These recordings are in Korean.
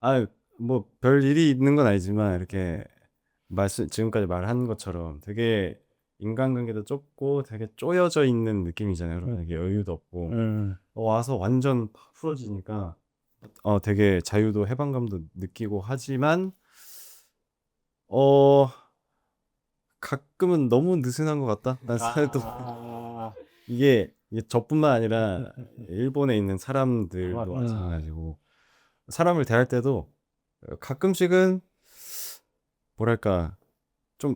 아, 뭐 별 일이 있는 건 아니지만 이렇게 말씀 지금까지 말한 것처럼 되게 인간관계도 좁고 되게 쪼여져 있는 느낌이잖아요. 그러면 되게 여유도 없고 와서 완전 풀어지니까 되게 자유도 해방감도 느끼고 하지만 어 가끔은 너무 느슨한 것 같다. 난 또 이게 저뿐만 아니라 일본에 있는 사람들도 마찬가지고 사람을 대할 때도 가끔씩은 뭐랄까 좀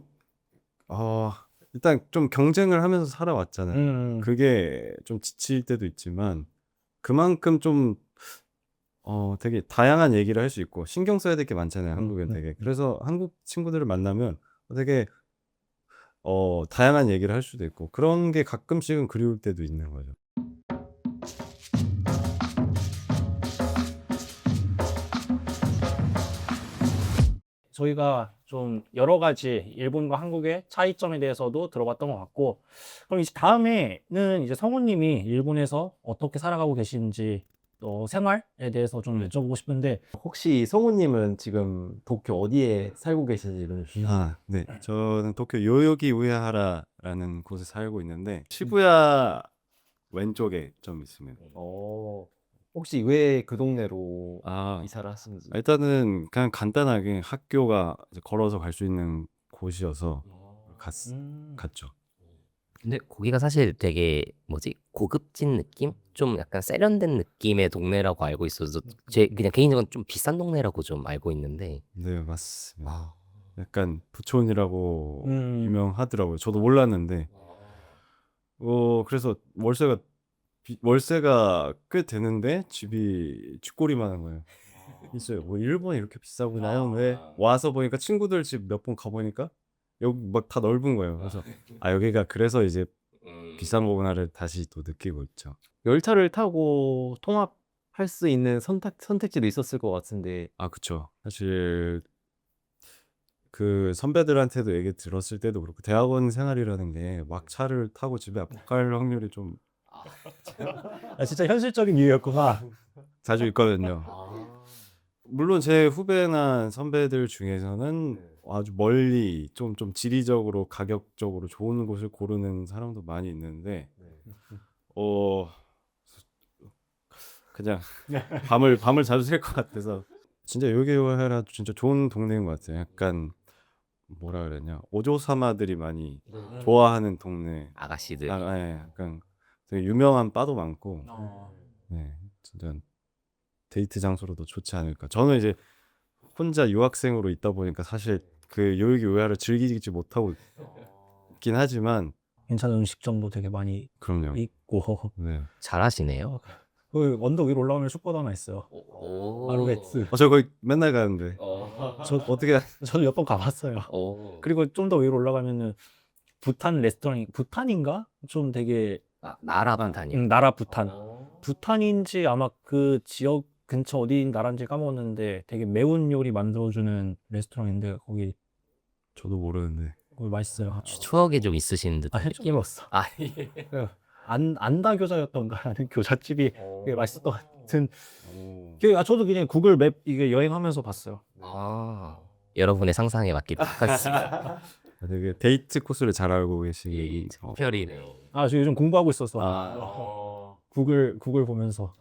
일단 좀 경쟁을 하면서 살아왔잖아요. 그게 좀 지칠 때도 있지만 그만큼 좀 되게 다양한 얘기를 할 수 있고 신경 써야 될 게 많잖아요. 한국엔 되게. 그래서 한국 친구들을 만나면 되게 다양한 얘기를 할 수도 있고 그런 게 가끔씩은 그리울 때도 있는 거죠. 저희가 좀 여러 가지 일본과 한국의 차이점에 대해서도 들어봤던 것 같고, 그럼 이제 다음에는 이제 성우님이 일본에서 어떻게 살아가고 계신지, 생활에 대해서 좀 여쭤보고 싶은데, 혹시 성우님은 지금 도쿄 어디에 살고 계신지 네. 저는 도쿄 요요기 우에하라라는 곳에 살고 있는데 시부야 왼쪽에 좀 있습니다. 혹시 왜 그 동네로 아, 이사를 하시는지? 일단은 그냥 간단하게 학교가 이제 걸어서 갈 수 있는 곳이어서 갔죠. 근데 거기가 사실 되게 뭐지? 고급진 느낌? 좀 약간 세련된 느낌의 동네라고 알고 있어서 제 그냥 개인적으로 좀 비싼 동네라고 좀 알고 있는데 네, 맞습니다. 약간 부촌이라고 음, 유명하더라고요. 저도 몰랐는데 그래서 월세가 꽤 되는데 집이 쥐꼬리만한 거예요. 있어요. 뭐 일본이 이렇게 비싸구나요? 왜 와서 보니까 친구들 집 몇 번 가보니까 여기 막 다 넓은 거예요. 그래서 여기가 그래서 이제 비싼 거구나를 다시 또 느끼고 있죠. 열차를 타고 통합할 수 있는 선택지도 있었을 것 같은데 그쵸. 사실 그 선배들한테도 얘기 들었을 때도 그렇고 대학원 생활이라는 게 막 차를 타고 집에 못 갈 확률이 좀 진짜 현실적인 이유였구나. 자주 있거든요. 물론 제 후배나 선배들 중에서는 아주 멀리 좀 지리적으로 가격적으로 좋은 곳을 고르는 사람도 많이 있는데 어 그냥 밤을 자주 샐 것 같아서 진짜 요기요하라 진짜 좋은 동네인 것 같아요. 약간 뭐라 그랬냐 오조사마들이 많이 좋아하는 동네. 아가씨들이 예, 약간 되게 유명한 바도 많고 네 진짜 데이트 장소로도 좋지 않을까. 저는 이제 혼자 유학생으로 있다 보니까 사실 그 요요기 우에하를 즐기지 못하고 있긴 하지만 괜찮은 음식점도 되게 많이 그럼요. 있고, 네. 잘하시네요. 그 언덕 위로 올라오면 슈퍼도 하나 있어요. 마루베츠. 저 거기 맨날 가는데 저 어떻게 저도 몇 번 가봤어요. 그리고 좀 더 위로 올라가면은 부탄 레스토랑, 부탄인가? 좀 되게 나라 반탄이요. 나라 부탄. 부탄인지 아마 그 지역 근처 어디 나라인지 까먹었는데 되게 매운 요리 만들어주는 레스토랑인데 거기 저도 모르는데 맛있어요. 추억이 좀 있으신 듯. 헷갈렸어. 예. 안다 교자였던가라는 교자집이 되게 맛있었던 것 같은. 저도 그냥 구글 맵 이게 여행하면서 봤어요. 여러분의 상상에 맡기도록 하겠습니다. 되게 데이트 코스를 잘 알고 계시기 특별히네요. 저 요즘 공부하고 있어서 구글 보면서.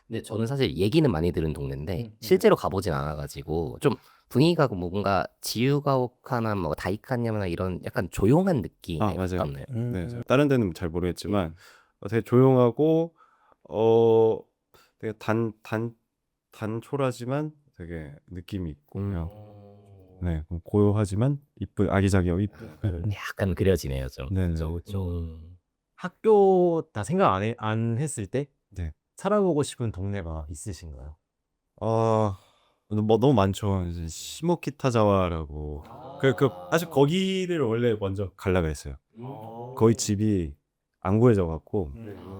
근데 저는 사실 얘기는 많이 들은 동네인데 실제로 가보진 않아가지고 좀 분위기가 뭔가 지유가오카나 뭐 다이카냐나 이런 약간 조용한 느낌의 맞아요. 같나요? 네, 다른 데는 잘 모르겠지만 되게 조용하고 어 되게 단촐하지만 되게 느낌이 있고 그냥 네 고요하지만 이쁜 아기자기하고 이쁜 약간 그려지네요, 좀. 네, 그죠. 학교 다 생각 안 했을 때 네. 살아보고 싶은 동네가 있으신가요? 뭐 너무 많죠. 이제 시모키타자와라고 사실 거기를 원래 먼저 가려고 했어요. 거의 집이 안 구해져 갖고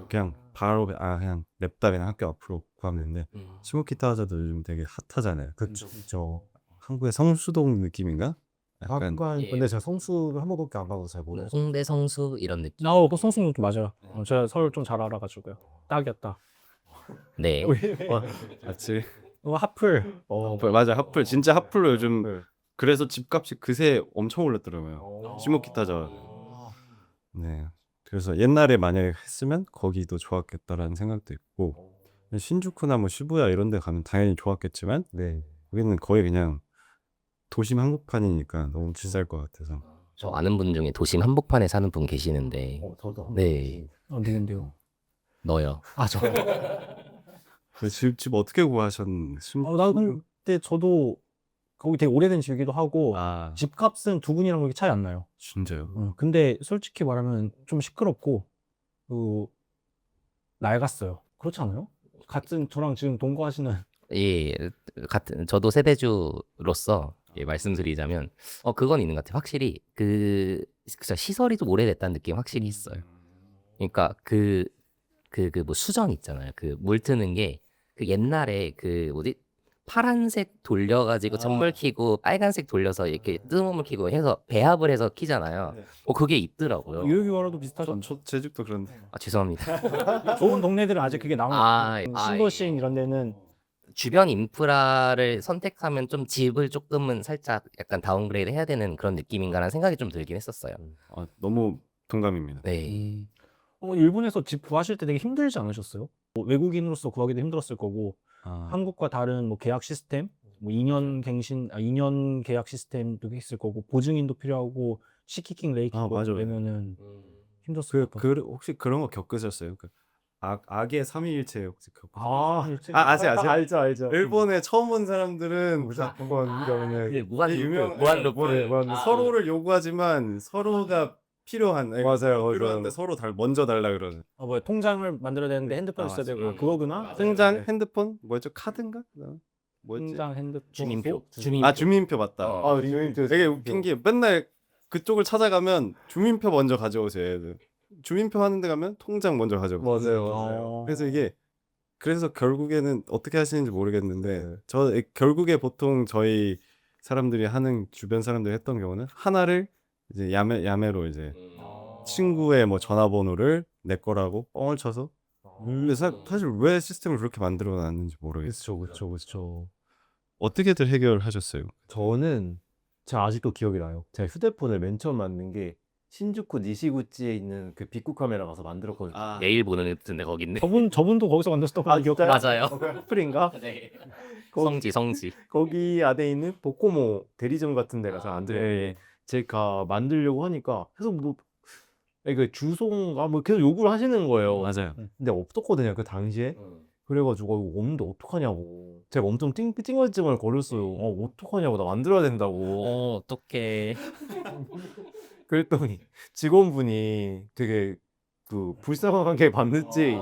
그냥 바로 그냥 냅다 그냥 학교 앞으로 구하면 되는데 시모키타자도 요즘 되게 핫하잖아요. 그쵸. 한국의 성수동 느낌인가? 약간 근데 제가 성수를 한 번밖에 안 가봐서 잘 모르겠어요. 홍대 성수 이런 느낌. 그 성수동 좀 맞아요. 제가 서울 좀 잘 알아가지고요. 딱이었다. 네. 같이 핫플. 맞아, 핫플 진짜 핫플로 요즘 네. 그래서 집값이 그새 엄청 올랐더라고요. 시모키타자. 네. 그래서 옛날에 만약에 했으면 거기도 좋았겠다라는 생각도 있고 신주쿠나 뭐 시부야 이런 데 가면 당연히 좋았겠지만 네. 여기는 거의 그냥 도심 한복판이니까 너무 비쌀 것 같아서. 저 아는 분 중에 도심 한복판에 사는 분 계시는데 저도 네 누군데요? 너요. 저. 그 집 어떻게 구하셨는지. 나 근데 저도 거기 되게 오래된 집이기도 하고 아, 집값은 두 분이랑 그렇게 차이 안 나요. 진짜요? 근데 솔직히 말하면 좀 시끄럽고 낡았어요. 그렇지 않아요? 같은 저랑 지금 동거하시는 예, 같은 저도 세대주로서 말씀드리자면 그건 있는 것 같아요. 확실히 진짜 시설이 좀 오래됐다는 느낌 확실히 있어요. 그러니까 그 뭐 수전 있잖아요. 그 물 트는 게 그 옛날에 그 뭐지 파란색 돌려가지고 찬물 켜고 빨간색 돌려서 이렇게 뜨거운 켜고 해서 배합을 해서 키잖아요. 네. 그게 있더라고요. 유효기와라도 비슷하죠. 제 집도 그런데. 아, 죄송합니다. 좋은 동네들은 아직 그게 남아. 아, 신도시 이런 데는 주변 인프라를 선택하면 좀 집을 조금은 살짝 약간 다운그레이드 해야 되는 그런 느낌인가라는 생각이 좀 들긴 했었어요. 너무 동감입니다. 네. 일본에서 집 구하실 때 되게 힘들지 않으셨어요? 뭐 외국인으로서 구하기도 힘들었을 거고 한국과 다른 뭐 계약 시스템, 뭐 2년 계약 시스템도 있을 거고 보증인도 필요하고 시키킹 레이킹도 맞아요. 내면은 힘들었을 것 같아요. 혹시 그런 거 겪으셨어요? 악의 삼위일체 혹시 아세요? 알죠. 일본에 처음 온 사람들은 무조건 예, 무한 루프, 유명 무한 루프. 서로를 요구하지만 서로가 필요한 맞아요. 필요한데 서로 먼저 달라 그러는. 뭐야 통장을 만들어야 되는데 핸드폰 써야 되고 맞아요. 그거구나. 통장, 핸드폰, 뭐였죠? 카드인가? 뭐였지? 통장, 핸드폰, 주민표. 주민표 맞다. 되게 웃긴 게 맨날 그쪽을 찾아가면 주민표 먼저 가져오세요. 애들. 주민표 하는데 가면 통장 먼저 가져오세요. 맞아요. 그래서 결국에는 어떻게 하시는지 모르겠는데 결국에 보통 저희 사람들이 하는 주변 사람들이 했던 경우는 하나를 이제 야매로 이제 친구의 뭐 전화번호를 내 거라고 뻥을 쳐서 근데 사실 왜 시스템을 그렇게 만들어 놨는지 모르겠어요. 그렇죠. 어떻게들 해결하셨어요? 저는 제가 아직도 기억이 나요. 제가 휴대폰을 맨 처음 만든 게 신주쿠 니시구치에 있는 그 빅쿠 카메라 가서 만들었거든요. 내일 보는 듯한데 거기 있네. 저분도 거기서 만드셨던 거 기억. 맞아요. 애플인가? 네. 거기- 성지. 거기 안에 있는 도코모 대리점 같은 데 가서 제가 만들려고 하니까 계속 뭐 그 주소인가 뭐 계속 요구를 하시는 거예요. 맞아요. 근데 없었거든요 그 당시에. 그래가지고 이거 없는데 어떡하냐고 제가 엄청 찡얼찡얼 거렸어요. 어떡하냐고 나 만들어야 된다고. 어떡해. 그랬더니 직원분이 되게 그 불쌍하게 봤는지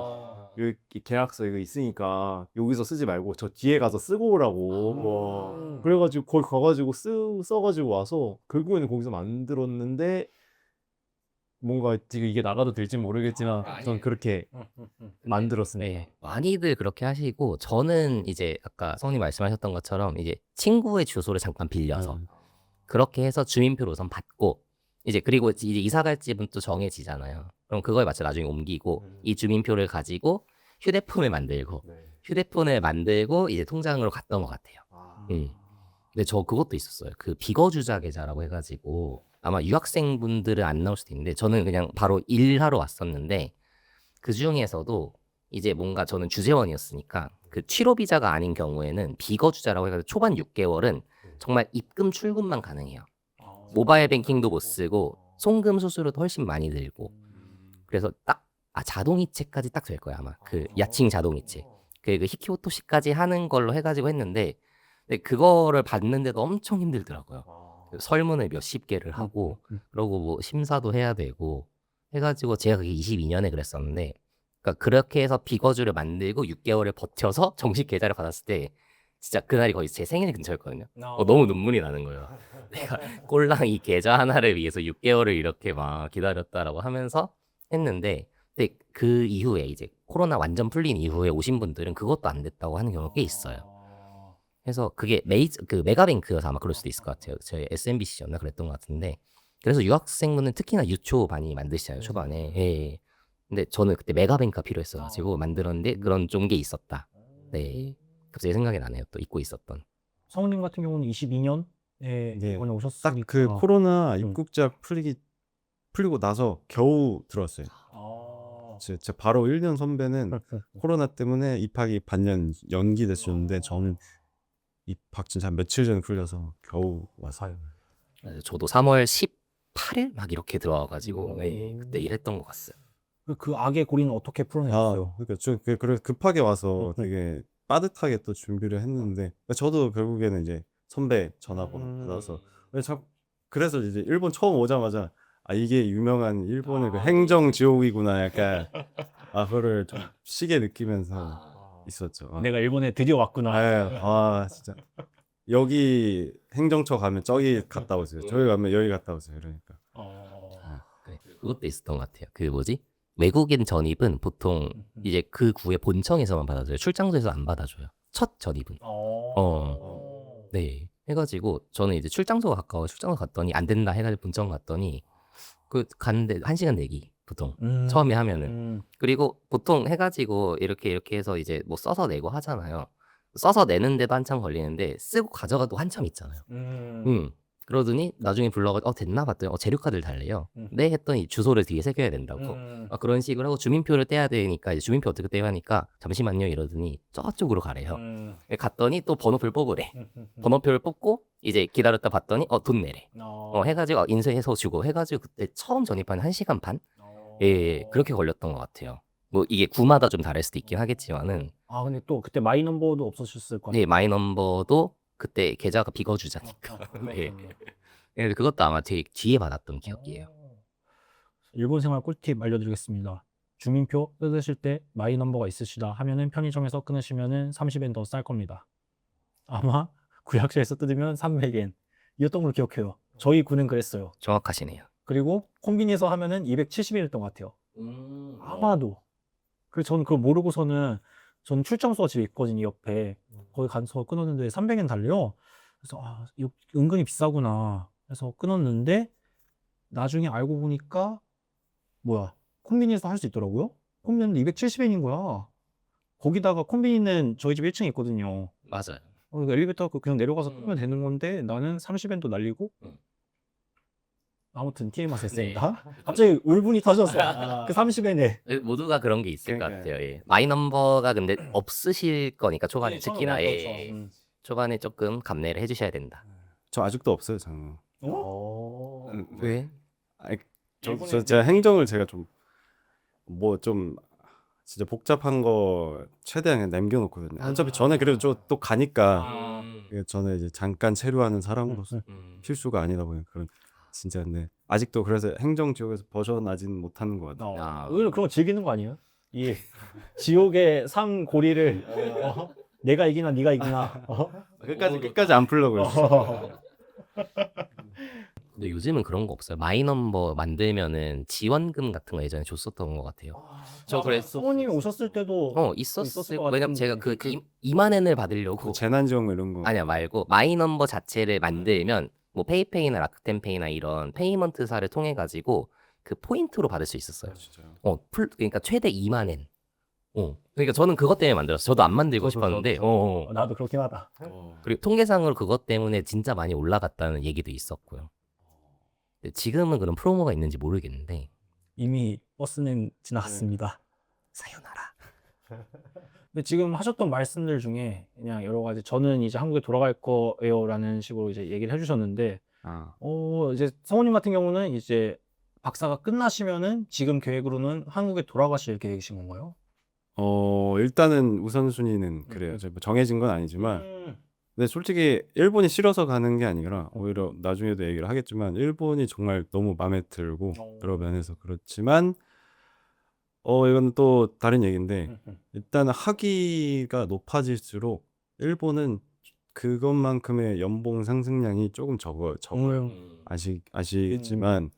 여기 계약서 이거 있으니까 여기서 쓰지 말고 저 뒤에 가서 쓰고 오라고. 그래가지고 거기 가가지고 써가지고 와서 결국에는 거기서 만들었는데 뭔가 지금 이게 나가도 될지 모르겠지만 전 그렇게 만들었습니다. 네. 많이들 그렇게 하시고 저는 이제 아까 성님 말씀하셨던 것처럼 이제 친구의 주소를 잠깐 빌려서 그렇게 해서 주민표를 우선 받고 이제 그리고 이제 이사 갈 집은 또 정해지잖아요. 그럼 그거에 맞춰 나중에 옮기고 이 주민표를 가지고 휴대폰을 만들고 이제 통장으로 갔던 것 같아요. 근데 저 그것도 있었어요. 그 비거주자 계좌라고 해가지고 아마 유학생분들은 안 나올 수도 있는데 저는 그냥 바로 일하러 왔었는데 그 중에서도 이제 뭔가 저는 주재원이었으니까 그 취로 비자가 아닌 경우에는 비거주자라고 해가지고 초반 6개월은 정말 입금 출금만 가능해요. 모바일 뱅킹도 못 쓰고 송금 수수료도 훨씬 많이 들고 그래서 자동이체까지 딱 될 거야 아마 그 야칭 자동이체 그 히키오토시까지 하는 걸로 해가지고 했는데 근데 그거를 받는데도 엄청 힘들더라고요. 설문을 몇십 개를 하고 그러고 뭐 심사도 해야 되고 해가지고 제가 그게 22년에 그랬었는데 그러니까 그렇게 해서 비거주를 만들고 6개월을 버텨서 정식 계좌를 받았을 때 진짜 그날이 거의 제 생일 근처였거든요. 너무 눈물이 나는 거예요. 내가 꼴랑 이 계좌 하나를 위해서 6개월을 이렇게 막 기다렸다라고 하면서 했는데 근데 그 이후에 이제 코로나 완전 풀린 이후에 오신 분들은 그것도 안 됐다고 하는 경우가 꽤 있어요. 그래서 그게 그 메가뱅크여서 아마 그럴 수도 있을 것 같아요. 저희 SMBC였나 그랬던 것 같은데 그래서 유학생분은 특히나 유초 많이 만드시잖아요 초반에. 예. 근데 저는 그때 메가뱅크가 필요했어가지고 만들었는데 그런 좀 게 있었다. 네. 갑자기 생각이 나네요. 또 잊고 있었던. 성우님 같은 경우는 22년에 네, 이번에 딱 오셨으니까. 그 코로나 입국자 풀리고 나서 겨우 들어왔어요. 제 바로 1년 선배는 코로나 때문에 입학이 반년 연기됐었는데 저는 입학 진짜 한 며칠 전에 풀려서 겨우 왔어요. 저도 3월 18일 막 이렇게 들어와가지고 그때 일했던 것 같아요. 그 악의 고리는 어떻게 풀어냈어요? 그러니까 저 그래 급하게 와서 되게 빠듯하게 또 준비를 했는데 저도 결국에는 이제 선배 전화번호 받아서 그래서 이제 일본 처음 오자마자 이게 유명한 일본의 그 행정 지옥이구나 약간 그거를 좀 시게 느끼면서 있었죠. 내가 일본에 드디어 왔구나. 진짜 여기 행정처 가면 저기 갔다 오세요. 저기 가면 여기 갔다 오세요. 이러니까. 네, 그것도 있었던 것 같아요. 그 뭐지? 외국인 전입은 보통 이제 그 구의 본청에서만 받아줘요. 출장소에서 안 받아줘요. 첫 전입은. 네. 해가지고 저는 이제 출장소가 가까워 출장소 갔더니 안 된다 해가지고 본청 갔더니 그 갔는데 1시간 내기 보통 처음에 하면은 그리고 보통 해가지고 이렇게 해서 이제 뭐 써서 내고 하잖아요. 써서 내는데도 한참 걸리는데 쓰고 가져가도 한참 있잖아요. 그러더니 나중에 불러가지고 됐나 봤더니 재료카드를 달래요. 네 했더니 주소를 뒤에 새겨야 된다고. 그런 식으로 하고 주민표를 떼야 되니까 이제 주민표 어떻게 떼야 하니까 잠시만요 이러더니 저쪽으로 가래요. 갔더니 또 번호표를 뽑으래. 번호표를 뽑고 이제 기다렸다 봤더니 돈 내래. 해가지고 인쇄해서 주고 해가지고 그때 처음 전입한 1시간 반? 예, 그렇게 걸렸던 것 같아요. 뭐 이게 구마다 좀 다를 수도 있긴 하겠지만은 근데 또 그때 마이 넘버도 없으셨을 것 같아요. 네, 마이 넘버도 그때 계좌가 비거주자니까. 네. 네, 그것도 아마 되게 뒤에 받았던 기억이에요. 일본 생활 꿀팁 알려드리겠습니다. 주민표 뜯으실 때 마이 넘버가 있으시다 하면은 편의점에서 끊으시면은 30엔 더 쌀 겁니다. 아마 구약실에서 뜯으면 300엔 이었던 걸 기억해요. 저희 군은 그랬어요. 정확하시네요. 그리고 콤비니에서 하면은 270엔이었던 것 같아요. 아마도. 그래서 저는 그걸 모르고서는 저는 출장소가 집에 있거든요, 옆에. 거기 가서 끊었는데 300엔 달래요. 그래서 이거 은근히 비싸구나. 그래서 끊었는데 나중에 알고 보니까 콤비니에서 할 수 있더라고요. 콤비니는 270엔인 거야. 거기다가 콤비니는 저희 집 1층에 있거든요. 맞아요. 그러니까 엘리베이터 그냥 내려가서 끊으면 되는 건데 나는 30엔도 날리고 아무튼 TMI 했습니다. 갑자기 울분이 터졌어. 그 30엔에. 모두가 그런 게 있을 것 그러니까요. 같아요. 예. 마이 넘버가 근데 없으실 거니까 초반에 네, 특히나 처음에 예. 그렇죠. 초반에 조금 감내를 해주셔야 된다. 저 아직도 없어요, 저는. 왜? 아니, 제가 행정을 제가 좀 진짜 복잡한 거 최대한 그냥 남겨놓거든요. 어차피 전에 그래도 또 가니까 저는 이제 잠깐 체류하는 사람으로서 필수가 아니다 보니까 진짜 근데 아직도 그래서 행정 지옥에서 벗어나진 못하는 것 같아요. 오히려 그런 거 즐기는 거 아니에요? 이 지옥의 삶 고리를 내가 이기나 네가 이기나 끝까지 안 풀려고 했어. 근데 요즘은 그런 거 없어요. 마이 넘버 만들면은 지원금 같은 거 예전에 줬었던 것 같아요. 저 그랬어. 성우님이 오셨을 때도 있었을 있었어요. 것 왜냐면 같은데. 제가 2만 엔을 받으려고 재난지원금 이런 거. 아니야 말고 마이 넘버 자체를 만들면 뭐 페이페이나 라쿠텐페이나 이런 페이먼트사를 통해 가지고 그 포인트로 받을 수 있었어요. 진짜요? 그러니까 최대 2만 엔. 그러니까 저는 그것 때문에 만들었어요. 저도 안 만들고 싶었는데. 나도 그렇긴 하다. 그리고 통계상으로 그것 때문에 진짜 많이 올라갔다는 얘기도 있었고요. 근데 지금은 그런 프로모가 있는지 모르겠는데. 이미 버스는 지나갔습니다. 사요나라. 근데 지금 하셨던 말씀들 중에 그냥 여러 가지 저는 이제 한국에 돌아갈 거예요라는 식으로 이제 얘기를 해주셨는데 이제 성우님 같은 경우는 이제 박사가 끝나시면은 지금 계획으로는 한국에 돌아가실 계획이신 건가요? 일단은 우선순위는 그래요. 뭐 정해진 건 아니지만 근데 솔직히 일본이 싫어서 가는 게 아니라 오히려 나중에도 얘기를 하겠지만 일본이 정말 너무 마음에 들고 여러 면에서 그렇지만 이건 또 다른 얘기인데 일단 학위가 높아질수록 일본은 그것만큼의 연봉 상승량이 조금 적어요. 아시겠지만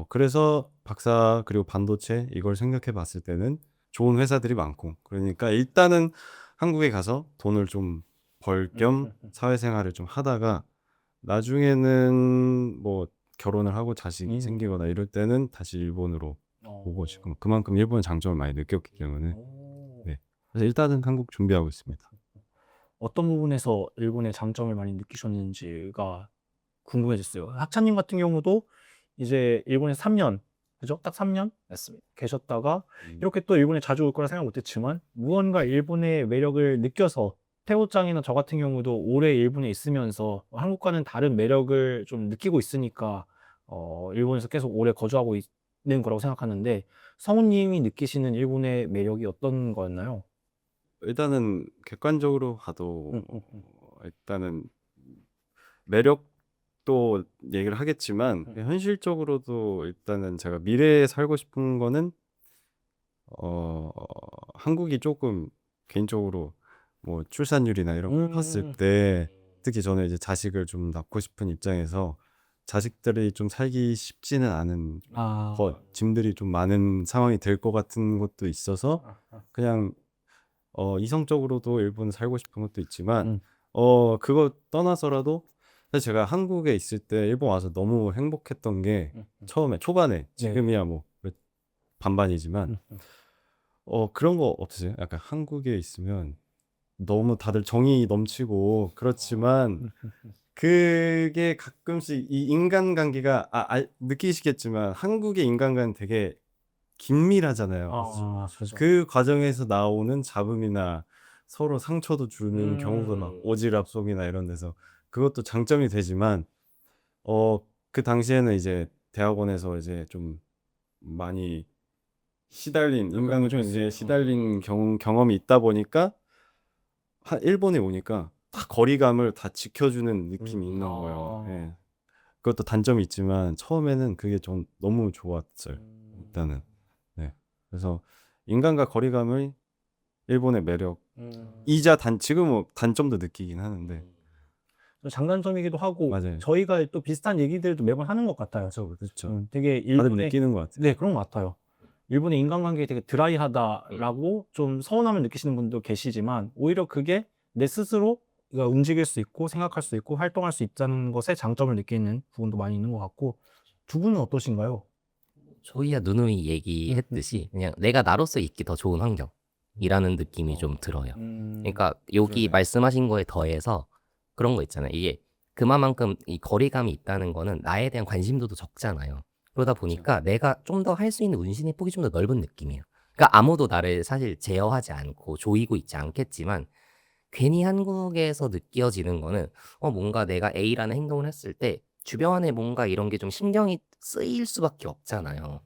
그래서 박사 그리고 반도체 이걸 생각해 봤을 때는 좋은 회사들이 많고 그러니까 일단은 한국에 가서 돈을 좀 벌 겸 사회생활을 좀 하다가 나중에는 뭐 결혼을 하고 자식이 생기거나 이럴 때는 다시 일본으로 오고 지금 그만큼 일본의 장점을 많이 느꼈기 때문에 그래서 일단은 한국 준비하고 있습니다. 어떤 부분에서 일본의 장점을 많이 느끼셨는지가 궁금해졌어요. 학차님 같은 경우도 이제 일본에 3년, 그죠? 딱 3년 맞습니다. 계셨다가 이렇게 또 일본에 자주 올 거라 생각 못했지만 무언가 일본의 매력을 느껴서 태호짱이나 저 같은 경우도 오래 일본에 있으면서 한국과는 다른 매력을 좀 느끼고 있으니까 일본에서 계속 오래 거주하고 있는 거라고 생각하는데 성우님이 느끼시는 일본의 매력이 어떤 거였나요? 일단은 객관적으로 봐도 응, 응, 응. 일단은 매력도 얘기를 하겠지만 응. 현실적으로도 일단은 제가 미래에 살고 싶은 거는 한국이 조금 개인적으로 뭐 출산율이나 이런 거 봤을 때 특히 저는 이제 자식을 좀 낳고 싶은 입장에서 자식들이 좀 살기 쉽지는 않은 짐들이 좀 많은 상황이 될 것 같은 것도 있어서 그냥 이성적으로도 일본 살고 싶은 것도 있지만 그거 떠나서라도 사실 제가 한국에 있을 때 일본 와서 너무 행복했던 게 처음에 초반에 지금이야 뭐 반반이지만 그런 거 없으세요? 약간 한국에 있으면 너무 다들 정이 넘치고 그렇지만 그게 가끔씩 이 인간관계가 느끼시겠지만 한국의 인간관계는 되게 긴밀하잖아요. 그렇죠. 그 과정에서 나오는 잡음이나 서로 상처도 주는 경우가 막 오지랖 속이나 이런 데서 그것도 장점이 되지만 그 당시에는 이제 대학원에서 이제 좀 많이 시달린 인간관계에 이제 시달린 경험이 있다 보니까 일본에 오니까 다 거리감을 다 지켜주는 느낌이 있는 거예요. 예. 그것도 단점이 있지만 처음에는 그게 좀 너무 좋았어요. 일단은. 네. 그래서 인간과 거리감을 일본의 매력이자 지금은 단점도 느끼긴 하는데 장단점이기도 하고 맞아요. 저희가 또 비슷한 얘기들도 매번 하는 것 같아요. 그렇죠. 되게 다들 일본의 느끼는 것 같아요. 네, 그런 것 같아요. 일본의 인간관계가 되게 드라이하다라고 좀 서운함을 느끼시는 분도 계시지만 오히려 그게 내 스스로 움직일 수 있고 생각할 수 있고 활동할 수 있다는 것에 장점을 느끼는 부분도 많이 있는 것 같고 두 분은 어떠신가요? 저희야 누누이 얘기했듯이 그냥 내가 나로서 있기 더 좋은 환경이라는 느낌이 좀 들어요. 그러니까 여기 그러네. 말씀하신 거에 더해서 그런 거 있잖아요. 이게 그만큼 이 거리감이 있다는 거는 나에 대한 관심도도 적잖아요. 그러다 보니까 내가 좀 더 할 수 있는 운신의 폭이 좀 더 넓은 느낌이에요. 그러니까 아무도 나를 사실 제어하지 않고 조이고 있지 않겠지만 괜히 한국에서 느껴지는 거는 뭔가 내가 A라는 행동을 했을 때 주변에 뭔가 이런 게 좀 신경이 쓰일 수밖에 없잖아요.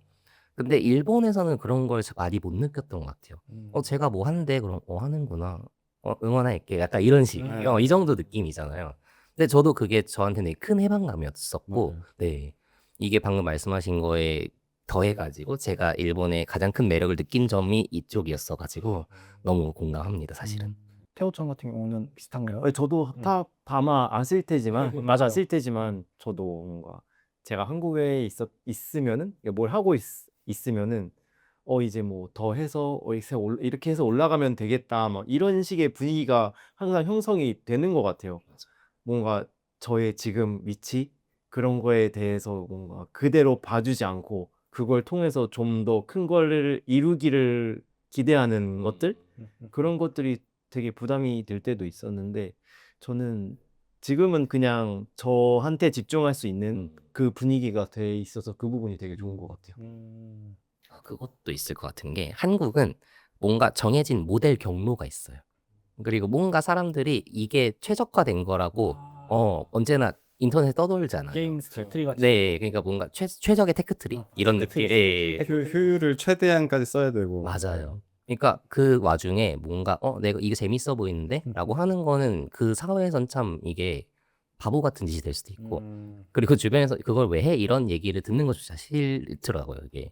근데 일본에서는 그런 걸 많이 못 느꼈던 것 같아요. 제가 뭐 하는데 그럼 하는구나. 응원할게. 약간 이런 식. 이 정도 느낌이잖아요. 근데 저도 그게 저한테는 되게 큰 해방감이었었고, 맞아요. 네. 이게 방금 말씀하신 거에 더해가지고 제가 일본의 가장 큰 매력을 느낀 점이 이쪽이었어가지고 너무 공감합니다, 사실은. 태호짱 같은 경우는 비슷한가요? 아니, 저도 다만 아실 테지만 맞아요. 저도 뭔가 제가 한국에 있으면은 뭘 하고 있으면은 이제 뭐 더 해서 이렇게 해서 올라가면 되겠다 막 이런 식의 분위기가 항상 형성이 되는 것 같아요. 뭔가 저의 지금 위치 그런 거에 대해서 뭔가 그대로 봐주지 않고 그걸 통해서 좀 더 큰 거를 이루기를 기대하는 것들 그런 것들이 되게 부담이 될 때도 있었는데 저는 지금은 그냥 저한테 집중할 수 있는 그 분위기가 돼 있어서 그 부분이 되게 좋은 것 같아요. 그것도 있을 것 같은 게 한국은 뭔가 정해진 모델 경로가 있어요. 그리고 뭔가 사람들이 이게 최적화된 거라고 언제나 인터넷에 떠돌잖아요. 게임 스트리 같이. 네, 그러니까 뭔가 최적의 테크트리 이런 느낌. 예, 예. 그 효율을 최대한까지 써야 되고 맞아요. 그러니까 그 와중에 뭔가 내가 이거 재밌어 보이는데라고 하는 거는 그 사회에선 참 이게 바보 같은 짓이 될 수도 있고 그리고 주변에서 그걸 왜 해? 이런 얘기를 듣는 것조차 싫더라고요, 이게.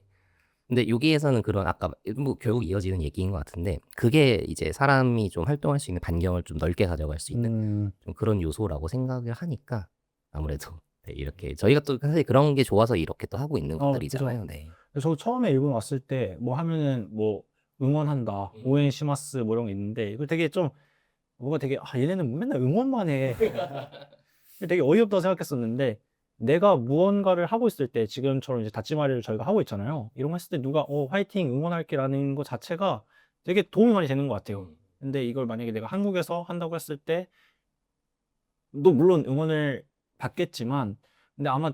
근데 여기에서는 그런 아까 뭐 결국 이어지는 얘기인 것 같은데 그게 이제 사람이 좀 활동할 수 있는 반경을 좀 넓게 가져갈 수 있는 좀 그런 요소라고 생각을 하니까 아무래도 네, 이렇게 저희가 또 사실 그런 게 좋아서 이렇게 또 하고 있는 것들이잖아요. 네. 저 처음에 일본 왔을 때 뭐 하면은 뭐 응원한다, 오엔시마스 뭐 이런 게 있는데 이거 되게 좀 뭔가 되게 얘네는 맨날 응원만 해. 되게 어이없다고 생각했었는데 내가 무언가를 하고 있을 때 지금처럼 이제 다찌마리를 저희가 하고 있잖아요. 이런 거 했을 때 누가 화이팅 응원할게라는 거 자체가 되게 도움이 많이 되는 것 같아요. 근데 이걸 만약에 내가 한국에서 한다고 했을 때 또 물론 응원을 받겠지만 근데 아마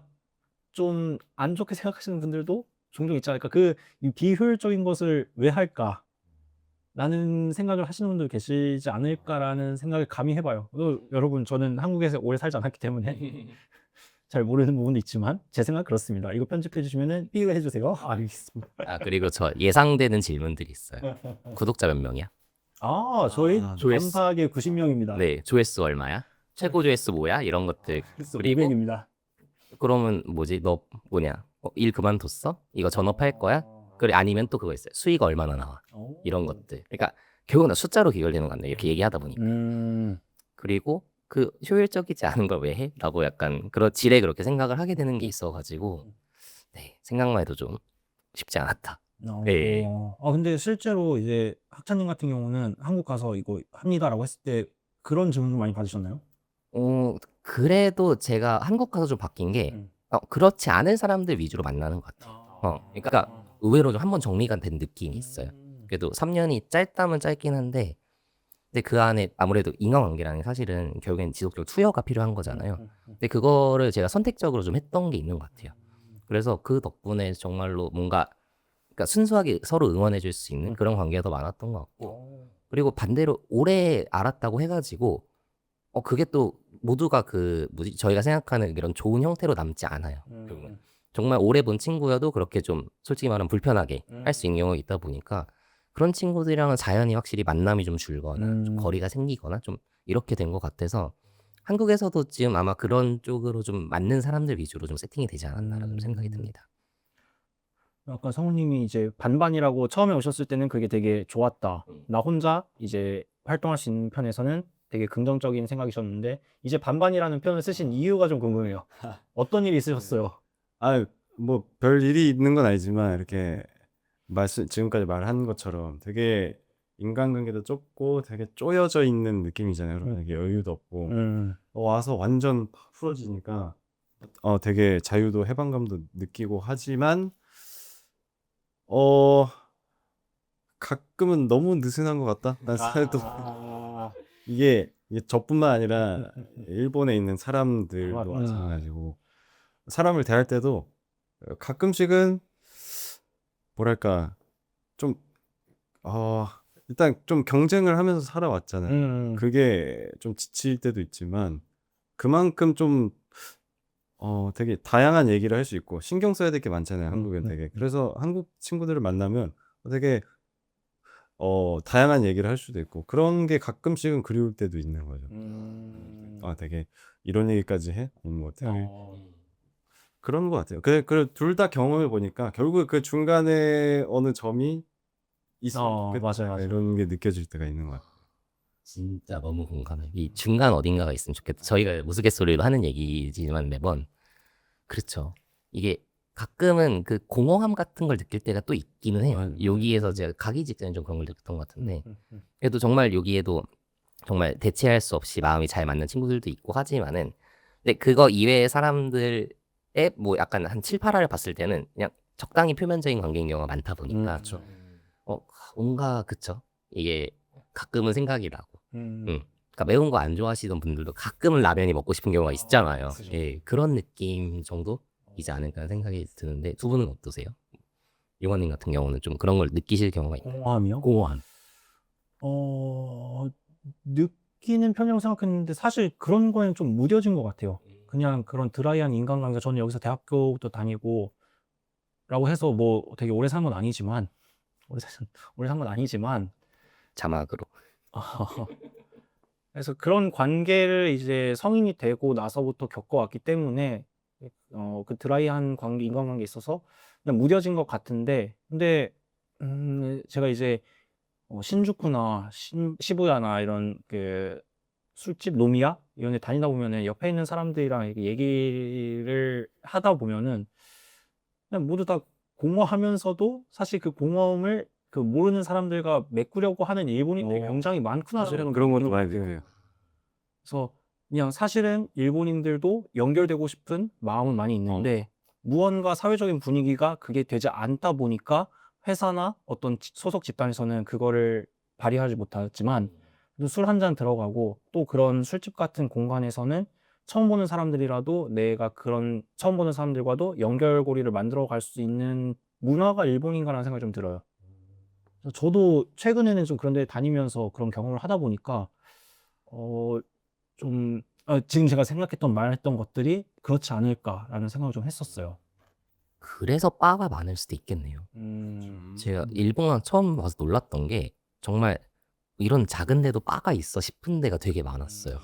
좀 안 좋게 생각하시는 분들도 종종 있지 않을까. 이 비효율적인 것을 왜 할까? 라는 생각을 하시는 분들 계시지 않을까라는 생각을 감히 해봐요. 여러분, 저는 한국에서 오래 살지 않았기 때문에 잘 모르는 부분도 있지만 제 생각 그렇습니다. 이거 편집해 주시면은 삐 해주세요. 알겠습니다. 아, 그리고 저 예상되는 질문들이 있어요. 구독자 몇 명이야? 저희 조회수. 감사하게 90명입니다. 네, 조회수 얼마야? 최고 조회수 뭐야? 이런 것들. 그리고 500입니다. 그러면 뭐지? 너 뭐냐? 일 그만뒀어? 이거 전업할 거야? 그래, 아니면 또 그거 있어요. 수익 얼마나 나와? 이런 것들. 그러니까 결국은 숫자로 귀결되는 것 같네. 이렇게 얘기하다 보니까. 그리고 그 효율적이지 않은 걸 왜 해? 라고 약간 그런 지레 그렇게 생각을 하게 되는 게 있어가지고 네, 생각만 해도 좀 쉽지 않았다. 네. 근데 실제로 이제 학차님 같은 경우는 한국 가서 이거 합니다라고 했을 때 그런 질문을 많이 받으셨나요? 그래도 제가 한국 가서 좀 바뀐 게 그렇지 않은 사람들 위주로 만나는 것 같아요. 그러니까 의외로 좀 한번 정리가 된 느낌이 있어요. 그래도 3년이 짧다면 짧긴 한데 근데 그 안에 아무래도 인간관계라는 게 사실은 결국엔 지속적으로 투여가 필요한 거잖아요. 근데 그거를 제가 선택적으로 좀 했던 게 있는 것 같아요. 그래서 그 덕분에 정말로 뭔가 그러니까 순수하게 서로 응원해 줄 수 있는 그런 관계가 더 많았던 것 같고 그리고 반대로 오래 알았다고 해가지고 그게 또 모두가 저희가 생각하는 이런 좋은 형태로 남지 않아요. 결국은. 정말 오래 본 친구여도 그렇게 좀 솔직히 말하면 불편하게 할 수 있는 경우가 있다 보니까 그런 친구들이랑은 자연히 확실히 만남이 좀 줄거나 좀 거리가 생기거나 좀 이렇게 된 것 같아서 한국에서도 지금 아마 그런 쪽으로 좀 맞는 사람들 위주로 좀 세팅이 되지 않았나라는 좀 생각이 듭니다. 아까 성우님이 이제 반반이라고 처음에 오셨을 때는 그게 되게 좋았다. 나 혼자 이제 활동할 수 있는 편에서는 되게 긍정적인 생각이셨는데 이제 반반이라는 표현을 쓰신 이유가 좀 궁금해요. 어떤 일이 있으셨어요? 뭐 별 일이 있는 건 아니지만 이렇게 지금까지 말한 것처럼 되게 인간관계도 좁고 되게 쪼여져 있는 느낌이잖아요. 그러면 되게 여유도 없고 와서 완전 풀어지니까 되게 자유도 해방감도 느끼고 하지만 가끔은 너무 느슨한 것 같다. 난 사실도 이게 저뿐만 아니라 일본에 있는 사람들도 마찬가지고 사람을 대할 때도 가끔씩은 뭐랄까 좀 일단 좀 경쟁을 하면서 살아왔잖아요. 그게 좀 지칠 때도 있지만 그만큼 좀 되게 다양한 얘기를 할 수 있고 신경 써야 될 게 많잖아요. 한국엔 되게. 그래서 한국 친구들을 만나면 되게 다양한 얘기를 할 수도 있고 그런 게 가끔씩은 그리울 때도 있는 거죠. 되게 이런 얘기까지 해? 뭐 되게 그런 것 같아요. 둘 다 경험해 보니까 결국 그 중간에 어느 점이 있어. 맞아요. 이런 게 느껴질 때가 있는 것 같아요. 진짜 너무 공감해. 이 중간 어딘가가 있으면 좋겠다. 저희가 우스갯소리로 하는 얘기지만 매번 그렇죠. 이게 가끔은 그 공허함 같은 걸 느낄 때가 또 있기는 해요. 여기에서 제가 가기 직전에 좀 그런 걸 느꼈던 것 같은데 그래도 정말 여기에도 정말 대체할 수 없이 마음이 잘 맞는 친구들도 있고 하지만은 근데 그거 이외의 사람들의 뭐 약간 한 7, 8화를 봤을 때는 그냥 적당히 표면적인 관계인 경우가 많다 보니까 뭔가 그쵸. 이게 가끔은 생각이 나고 그러니까 매운 거 안 좋아하시던 분들도 가끔은 라면이 먹고 싶은 경우가 있잖아요. 예, 그런 느낌 정도이지 않을까 생각이 드는데 두 분은 어떠세요? 용환님 같은 경우는 좀 그런 걸 느끼실 경우가 있나요? 공허함이요? 공허함. 느끼는 편이라고 생각했는데 사실 그런 거에는 좀 무뎌진 것 같아요. 그냥 그런 드라이한 인간관계 저는 여기서 대학교도 다니고 라고 해서 뭐 되게 오래 산 건 아니지만 오래 산 건 아니지만 자막으로. 그래서 그런 관계를 이제 성인이 되고 나서부터 겪어왔기 때문에 그 드라이한 관계, 인간관계에 있어서 그냥 무뎌진 것 같은데 근데 제가 이제 신주쿠나 시부야나 이런 그 술집 노미야 이런 데 다니다 보면은 옆에 있는 사람들이랑 이렇게 얘기를 하다 보면은 그냥 모두 다 공허하면서도 사실 그 공허함을 그 모르는 사람들과 메꾸려고 하는 일본인들이 굉장히 많구나. 그런 것도 많이 느껴요. 그래서 그냥 사실은 일본인들도 연결되고 싶은 마음은 많이 있는데 무언가 사회적인 분위기가 그게 되지 않다 보니까 회사나 어떤 소속 집단에서는 그거를 발휘하지 못하지만 술 한 잔 들어가고 또 그런 술집 같은 공간에서는 처음 보는 사람들이라도 내가 그런 처음 보는 사람들과도 연결고리를 만들어 갈 수 있는 문화가 일본인가라는 생각이 좀 들어요. 그래서 저도 최근에는 좀 그런 데 다니면서 그런 경험을 하다 보니까 좀 지금 제가 생각했던 말했던 것들이 그렇지 않을까라는 생각을 좀 했었어요. 그래서 바가 많을 수도 있겠네요. 제가 일본 처음 와서 놀랐던 게 정말 이런 작은 데도 바가 있어 싶은 데가 되게 많았어요.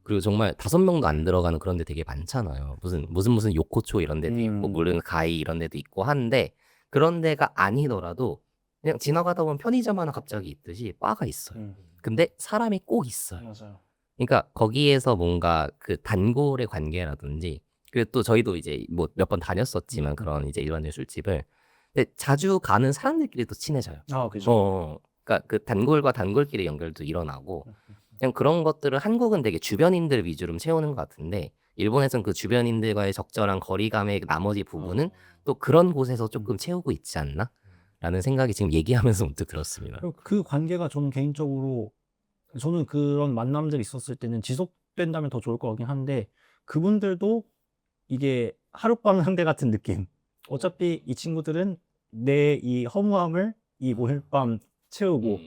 그리고 정말 5명도 안 들어가는 그런 데 되게 많잖아요. 무슨 요코초 이런 데도 있고 무슨 가이 이런 데도 있고 한데 그런 데가 아니더라도 그냥 지나가다 보면 편의점 하나 갑자기 있듯이 바가 있어요. 근데 사람이 꼭 있어요. 맞아요. 그러니까 거기에서 뭔가 그 단골의 관계라든지 그리고 또 저희도 이제 뭐 몇 번 다녔었지만 그런 이제 일반적인 술집을 근데 자주 가는 사람들끼리도 친해져요. 그죠. 그러니까 그 단골과 단골끼리 연결도 일어나고 그냥 그런 것들을 한국은 되게 주변인들 위주로 채우는 것 같은데 일본에서는 그 주변인들과의 적절한 거리감의 나머지 부분은 또 그런 곳에서 조금 채우고 있지 않나? 라는 생각이 지금 얘기하면서 문득 들었습니다. 그리고 그 관계가 저는 개인적으로 저는 그런 만남들이 있었을 때는 지속된다면 더 좋을 것 같긴 한데 그분들도 이게 하룻밤 상대 같은 느낌. 어차피 이 친구들은 내 이 허무함을 이 모일밤 채우고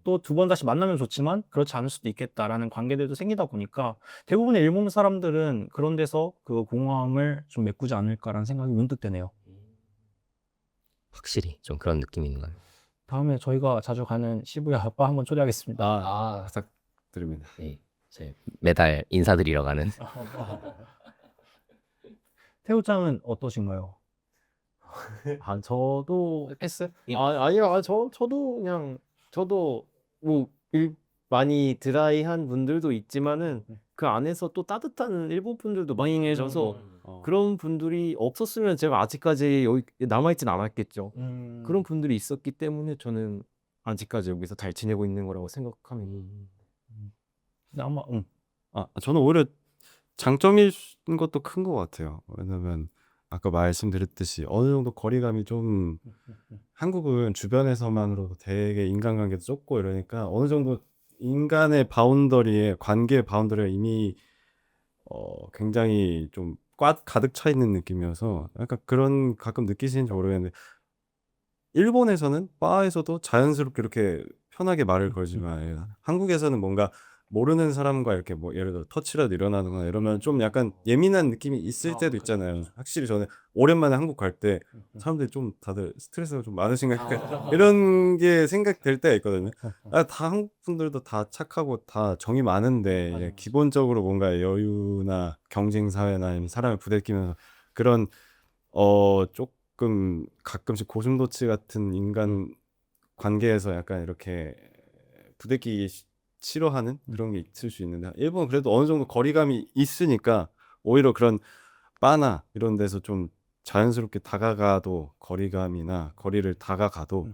또 2번 다시 만나면 좋지만 그렇지 않을 수도 있겠다라는 관계들도 생기다 보니까 대부분의 일본 사람들은 그런 데서 그 공허함을 좀 메꾸지 않을까라는 생각이 문득 드네요. 확실히 좀 그런 느낌이 있는 것 같아요. 다음에 저희가 자주 가는 시부야 아빠 한번 초대하겠습니다. 부탁드립니다. 네, 매달 인사드리러 가는 태우짱은 어떠신가요? 저도 패스? 아니요. 저도 그냥 저도 뭐 많이 드라이한 분들도 있지만은 그 안에서 또 따뜻한 일본 분들도 많이 계셔서 그런 분들이 없었으면 제가 아직까지 여기 남아있진 않았겠죠. 그런 분들이 있었기 때문에 저는 아직까지 여기서 잘 지내고 있는 거라고 생각합니다. 근데 아마 저는 오히려 장점인 것도 큰 것 같아요. 왜냐면 아까 말씀드렸듯이 어느 정도 거리감이 좀 한국은 주변에서만으로도 되게 인간관계도 좁고 이러니까 어느 정도 인간의 바운더리에 관계의 바운더리가 이미 굉장히 좀 가득 차 있는 느낌이어서 약간 그런 가끔 느끼시는지 모르겠는데 일본에서는 바에서도 자연스럽게 이렇게 편하게 말을 걸지만 한국에서는 뭔가 모르는 사람과 이렇게 뭐 예를 들어 터치라도 일어나거나 이러면 좀 약간 예민한 느낌이 있을 때도 있잖아요. 확실히 저는 오랜만에 한국 갈 때 사람들이 좀 다들 스트레스가 좀 많으신가 약간 이런 게 생각될 때가 있거든요. 다 한국 분들도 다 착하고 다 정이 많은데 이제 기본적으로 뭔가 여유나 경쟁 사회나 아니면 사람을 부대끼면서 그런 조금 가끔씩 고슴도치 같은 인간 관계에서 약간 이렇게 부대끼기 싫어하는 그런 게 있을 수 있는데 일본은 그래도 어느 정도 거리감이 있으니까 오히려 그런 바나 이런 데서 좀 자연스럽게 다가가도 거리감이나 거리를 다가가도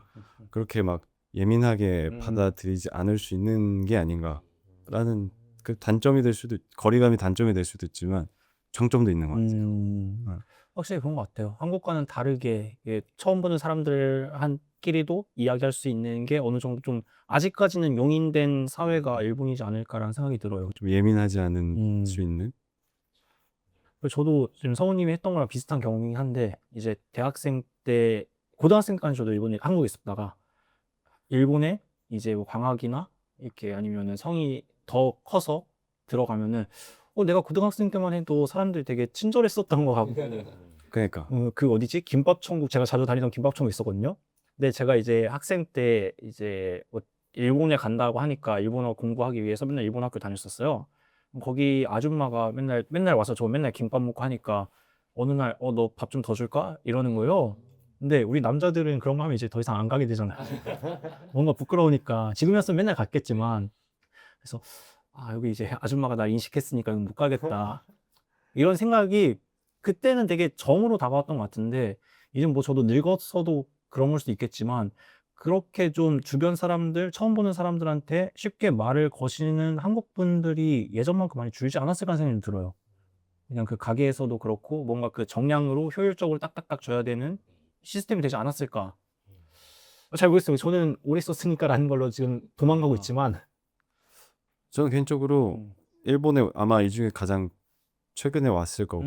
그렇게 막 예민하게 받아들이지 않을 수 있는 게 아닌가라는 그 단점이 될 수도 거리감이 단점이 될 수도 있지만 장점도 있는 것 같아요. 확실히 그런 것 같아요. 한국과는 다르게 처음 보는 사람들끼리도 이야기할 수 있는 게 어느 정도 좀 아직까지는 용인된 사회가 일본이지 않을까라는 생각이 들어요. 좀 예민하지 않은 수 있는. 저도 지금 성우님이 했던 거랑 비슷한 경험이긴 한데 이제 대학생 때 고등학생까지 저도 한국에 있었다가 일본에 이제 뭐 방학이나 이렇게 아니면은 성이 더 커서 들어가면은 내가 고등학생 때만 해도 사람들이 되게 친절했었던 것 같고 그러니까 그 어디지? 김밥천국 제가 자주 다니던 김밥천국 있었거든요. 근데 제가 이제 학생 때 이제 뭐 일본에 간다고 하니까 일본어 공부하기 위해서 맨날 일본 학교 다녔었어요. 거기 아줌마가 맨날 와서 저 맨날 김밥 먹고 하니까 어느 날 너 밥 좀 더 줄까? 이러는 거예요. 근데 우리 남자들은 그런 거 하면 이제 더 이상 안 가게 되잖아요. 뭔가 부끄러우니까 지금이었으면 맨날 갔겠지만 그래서 여기 이제 아줌마가 날 인식했으니까 여기 못 가겠다. 이런 생각이 그때는 되게 정으로 다가왔던 것 같은데 이제 뭐 저도 늙었어도 그런 걸 수도 있겠지만 그렇게 좀 주변 사람들 처음 보는 사람들한테 쉽게 말을 거시는 한국 분들이 예전만큼 많이 줄지 않았을까 생각이 들어요. 그냥 그 가게에서도 그렇고 뭔가 그 정량으로 효율적으로 딱딱딱 줘야 되는 시스템이 되지 않았을까. 잘 모르겠어요. 저는 오래 썼으니까라는 걸로 지금 도망가고 있지만 저는 개인적으로 일본에 아마 이 중에 가장 최근에 왔을 거고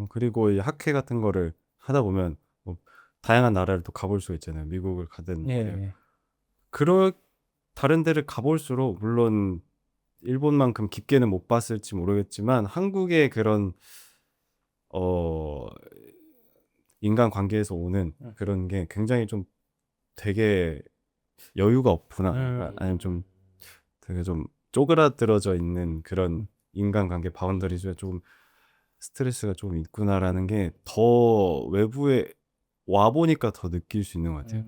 그리고 이 학회 같은 거를 하다 보면 뭐 다양한 나라를 또 가볼 수 있잖아요. 미국을 가든 예. 그럴 다른 데를 가볼수록 물론 일본만큼 깊게는 못 봤을지 모르겠지만 한국의 그런 어 인간 관계에서 오는 그런 게 굉장히 좀 되게 여유가 없구나 아니면 좀 되게 좀 쪼그라들어져 있는 그런 인간관계 바운더리즈에 조금 스트레스가 좀 있구나라는 게 더 외부에 와 보니까 더 느낄 수 있는 것 같아요.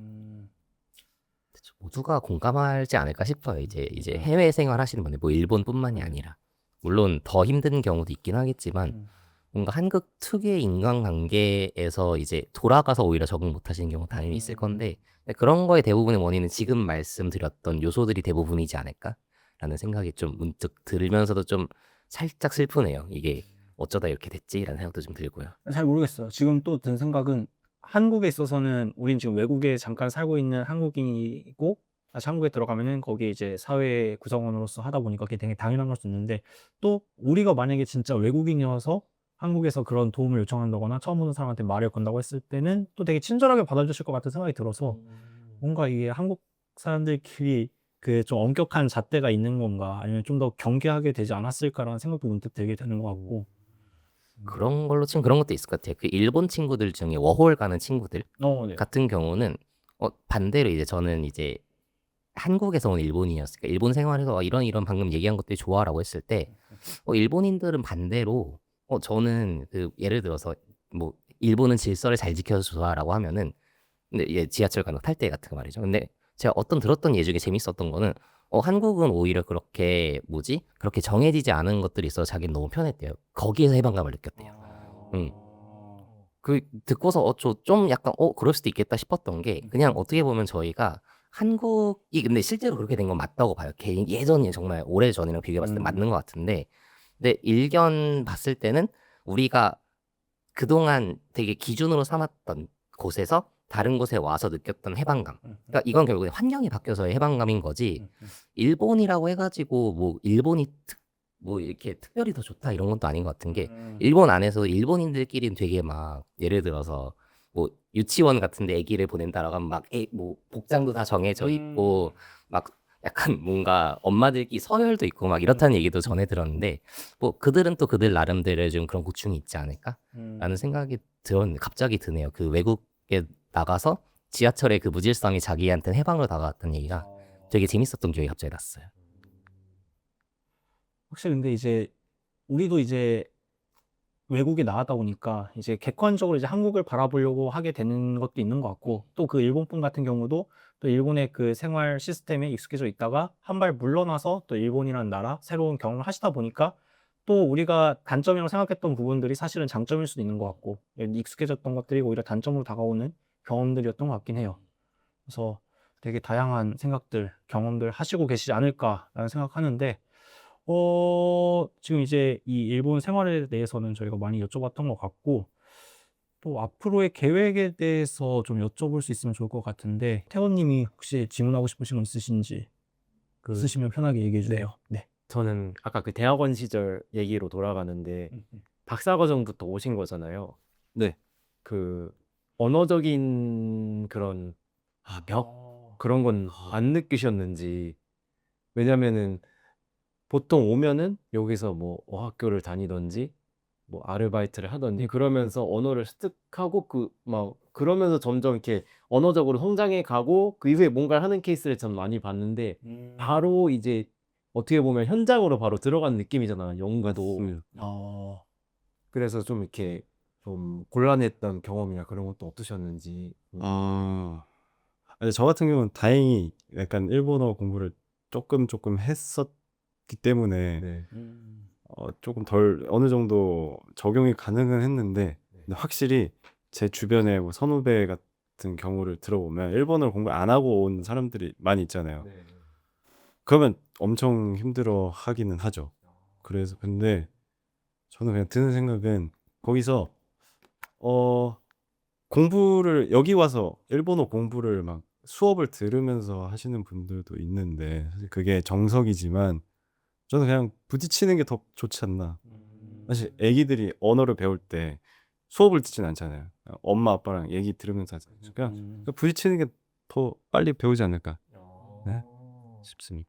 그쵸. 모두가 공감하지 않을까 싶어요. 이제 해외 생활하시는 분들, 뭐 일본뿐만이 아니라 물론 더 힘든 경우도 있긴 하겠지만 뭔가 한국 특유의 인간관계에서 이제 돌아가서 오히려 적응 못하시는 경우 당연히 있을 건데 근데 그런 거의 대부분의 원인은 지금 말씀드렸던 요소들이 대부분이지 않을까라는 생각이 좀 문득 들으면서도 좀 살짝 슬프네요. 이게 어쩌다 이렇게 됐지라는 생각도 좀 들고요. 잘 모르겠어요. 지금 또 든 생각은 한국에 있어서는 우린 지금 외국에 잠깐 살고 있는 한국인이고 다시 한국에 들어가면은 거기에 이제 사회 구성원으로서 하다 보니까 그게 되게 당연한 걸 수 있는데 또 우리가 만약에 진짜 외국인이어서 한국에서 그런 도움을 요청한다거나 처음 오는 사람한테 말을 건다고 했을 때는 또 되게 친절하게 받아주실 것 같은 생각이 들어서 뭔가 이게 한국 사람들끼리 그 좀 엄격한 잣대가 있는 건가 아니면 좀 더 경계하게 되지 않았을까라는 생각도 문득 들게 되는 것 같고 그런 걸로 치면 그런 것도 있을 것 같아요. 그 일본 친구들 중에 워홀 가는 친구들 네. 같은 경우는 반대로 이제 저는 이제 한국에서 온 일본인이었으니까 일본 생활에서 이런 방금 얘기한 것들이 좋아라고 했을 때 일본인들은 반대로 저는 그 예를 들어서 뭐 일본은 질서를 잘 지켜서 좋아라고 하면은 근데 지하철 간혹 탈 때 같은 거 말이죠. 근데 제가 들었던 예 중에 재밌었던 거는 한국은 오히려 그렇게 뭐지? 그렇게 정해지지 않은 것들이 있어서 자기는 너무 편했대요. 거기에서 해방감을 느꼈대요. 응. 그 듣고서 좀 약간 그럴 수도 있겠다 싶었던 게 그냥 어떻게 보면 저희가 한국이 근데 실제로 그렇게 된 건 맞다고 봐요. 예전에 정말 오래 전이랑 비교해 봤을 때 맞는 것 같은데 근데 일견 봤을 때는 우리가 그동안 되게 기준으로 삼았던 곳에서 다른 곳에 와서 느꼈던 해방감. 그러니까 이건 결국에 환경이 바뀌어서의 해방감인 거지. 일본이라고 해가지고 뭐 일본이 뭐 이렇게 특별히 더 좋다 이런 것도 아닌 것 같은 게 일본 안에서 일본인들끼리는 되게 막 예를 들어서 뭐 유치원 같은데 아기를 보낸다라고 하면 막 뭐 복장도 다 정해져 있고 막 약간 뭔가 엄마들끼리 서열도 있고 막 이렇다는 얘기도 전해 들었는데 뭐 그들은 또 그들 나름대로의 좀 그런 고충이 있지 않을까라는 생각이 들었는데 갑자기 드네요. 그 외국에 나가서 지하철의 그 무질서함이 자기한테는 해방으로 다가왔다는 얘기가 되게 재밌었던 기억이 갑자기 났어요. 확실히 근데 이제 우리도 이제 외국에 나가다 보니까 이제 객관적으로 이제 한국을 바라보려고 하게 되는 것도 있는 것 같고 또 그 일본분 같은 경우도 또 일본의 그 생활 시스템에 익숙해져 있다가 한 발 물러나서 또 일본이라는 나라 새로운 경험을 하시다 보니까 또 우리가 단점이라고 생각했던 부분들이 사실은 장점일 수도 있는 것 같고 익숙해졌던 것들이 오히려 단점으로 다가오는 경험들이었던 것 같긴 해요. 그래서 되게 다양한 생각들, 경험들 하시고 계시지 않을까라는 생각하는데 지금 이제 이 일본 생활에 대해서는 저희가 많이 여쭤봤던 것 같고, 또 앞으로의 계획에 대해서 좀 여쭤볼 수 있으면 좋을 것 같은데, 태원님이 혹시 질문하고 싶으신 건 있으신지, 있으시면 편하게 얘기해 주세요. 네. 저는 아까 그 대학원 시절 얘기로 돌아가는데 박사과정부터 오신 거잖아요. 네. 그 언어적인 그런 벽 그런 건 안 느끼셨는지 왜냐면은 보통 오면은 여기서 뭐 어학교를 다니던지 뭐 아르바이트를 하던지 그러면서 언어를 습득하고 그 막 그러면서 점점 이렇게 언어적으로 성장해 가고 그 이후에 뭔가를 하는 케이스를 전 많이 봤는데 바로 이제 어떻게 보면 현장으로 바로 들어간 느낌이잖아 연구도. 그래서 좀 이렇게 좀 곤란했던 경험이나 그런 것도 없으셨는지. 아니, 저 같은 경우는 다행히 약간 일본어 공부를 조금 했었기 때문에 네. 조금 덜 어느 정도 적용이 가능은 했는데 근데 확실히 제 주변에 뭐 선후배 같은 경우를 들어보면 일본어를 공부 안 하고 온 사람들이 많이 있잖아요. 네. 그러면 엄청 힘들어 하기는 하죠. 그래서 근데 저는 그냥 드는 생각은 거기서 공부를 여기 와서 일본어 공부를 막 수업을 들으면서 하시는 분들도 있는데 사실 그게 정석이지만 저는 그냥 부딪히는 게 더 좋지 않나. 사실 애기들이 언어를 배울 때 수업을 듣진 않잖아요. 엄마 아빠랑 얘기 들으면서 하잖아요. 그냥 부딪히는 게 더 빨리 배우지 않을까 네? 싶습니다.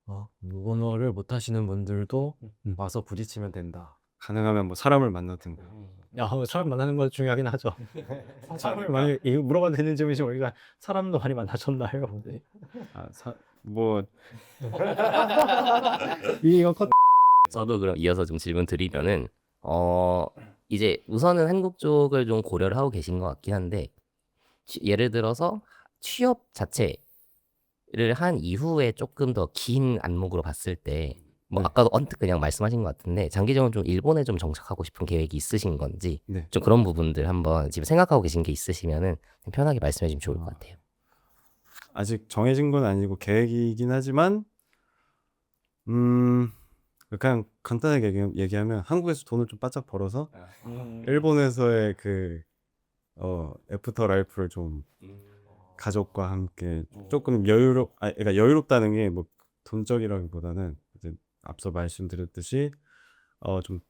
언어를 못 하시는 분들도 와서 부딪히면 된다. 가능하면 뭐 사람을 만나든가. 야, 사람 만나는 건 중요하긴 하죠. 사람을 많이 이거 물어봐도 되는 점이지 우리가 사람도 많이 만나셨나요? 네. 뭐 이거 컷. 저도 그럼 이어서 좀 질문 드리면은 이제 우선은 한국 쪽을 좀 고려를 하고 계신 것 같긴 한데 예를 들어서 취업 자체를 한 이후에 조금 더 긴 안목으로 봤을 때 뭐 네. 아까도 언뜻 그냥 말씀하신 것 같은데 장기적으로 좀 일본에 좀 정착하고 싶은 계획이 있으신 건지 네. 좀 그런 부분들 한번 지금 생각하고 계신 게 있으시면은 좀 편하게 말씀해 주시면 좋을 것 같아요. 아직 정해진 건 아니고 계획이긴 하지만 그냥 간단하게 얘기하면 한국에서 돈을 좀 바짝 벌어서 일본에서의 그 애프터 라이프를 좀 가족과 함께 조금 그러니까 여유롭다는 게 뭐 돈적이라기보다는 이제 앞서 말씀드렸듯이 좀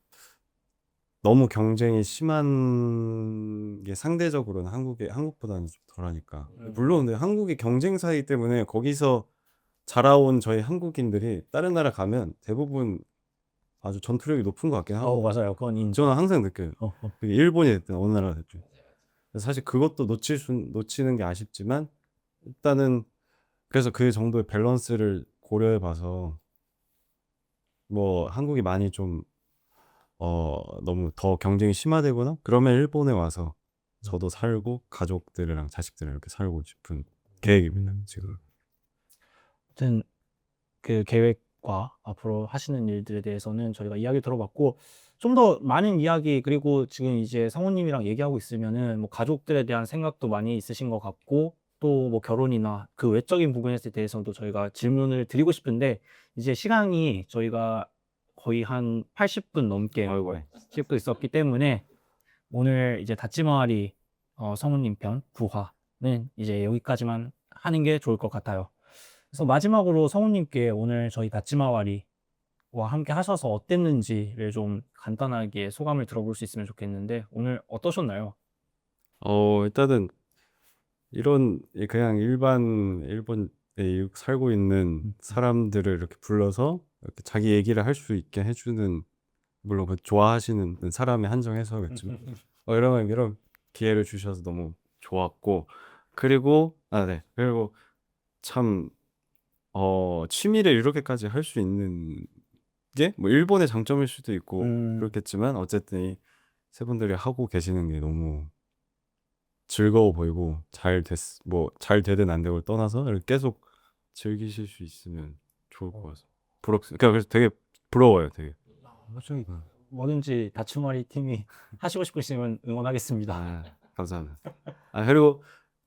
너무 경쟁이 심한 게 상대적으로는 한국보다는 좀 덜하니까. 물론 근데 한국이 경쟁사이기 때문에 거기서 자라온 저희 한국인들이 다른 나라 가면 대부분 아주 전투력이 높은 것 같긴 하고 맞아요. 그건 인정. 저는 항상 느껴요. 그게 일본이 됐든 어느 나라가 됐든. 그래서 사실 그것도 놓치는 게 아쉽지만 일단은 그래서 그 정도의 밸런스를 고려해 봐서 뭐 한국이 많이 좀 너무 더 경쟁이 심화되거나 그러면 일본에 와서 저도 살고 가족들이랑 자식들이랑 이렇게 살고 싶은 계획입니다. 지금. 아무튼 그 계획과 앞으로 하시는 일들에 대해서는 저희가 이야기 들어봤고 좀 더 많은 이야기 그리고 지금 이제 성우님이랑 얘기하고 있으면은 뭐 가족들에 대한 생각도 많이 있으신 것 같고 또 뭐 결혼이나 그 외적인 부분에 대해서도 저희가 질문을 드리고 싶은데 이제 시간이 저희가 거의 한 80분 넘게 찍고 있었기 때문에 오늘 이제 다찌마와리 성우님 편 9화는 이제 여기까지만 하는 게 좋을 것 같아요. 그래서 마지막으로 성우님께 오늘 저희 다찌마와리와 함께 하셔서 어땠는지를 좀 간단하게 소감을 들어볼 수 있으면 좋겠는데 오늘 어떠셨나요? 일단은 이런 그냥 일반 일본에 살고 있는 사람들을 이렇게 불러서 이렇게 자기 얘기를 할 수 있게 해주는 물론 그 좋아하시는 사람에 한정해서겠지만 이런 기회를 주셔서 너무 좋았고 그리고 그리고 참 취미를 이렇게까지 할 수 있는 게 뭐 일본의 장점일 수도 있고 그렇겠지만 어쨌든 이 세 분들이 하고 계시는 게 너무 즐거워 보이고 잘 되든 안 되고를 떠나서 이렇게 계속 즐기실 수 있으면 좋을 것 같아서 그러니까 그래서 되게 부러워요, 되게. 뭐든지 다치마와리 팀이 하시고 싶으시면 응원하겠습니다. 감사합니다. 그리고